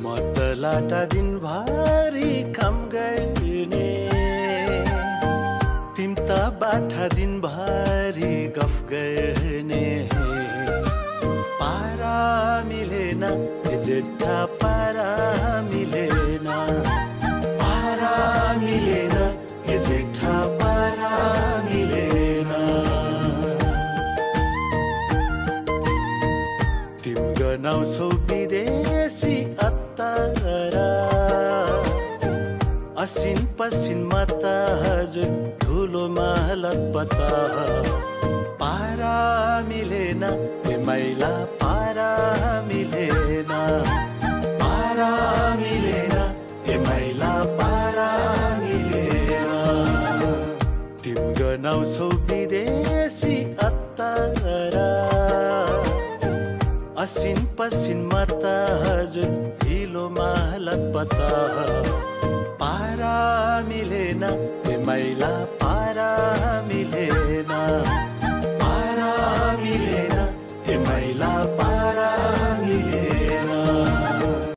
म त लाटा दिनभरि काम गर्ने, तिम त बाठा दिनभरि गफ गर्ने। पारा मिलेन ए जेठा पारा मिलेन, पारा मिलेन ए जेठा पारा मिलेन। तिम गनाउँछौ विदेशी अत्तरा, असिन पसिनमा त हजुर धुलोमा लतपता। पारा मिलेन ए मैला पारा मिलेन, पारा मिलेन ए मैला पारा मिलेन। तिम गनाउँछौ विदेशी अत्तरा, असिन पसिनमा त हजुर हिलोमा लतपता। पारा मिलेन ए मैला पारा मिलेन, पारा मिलेन ए मैला।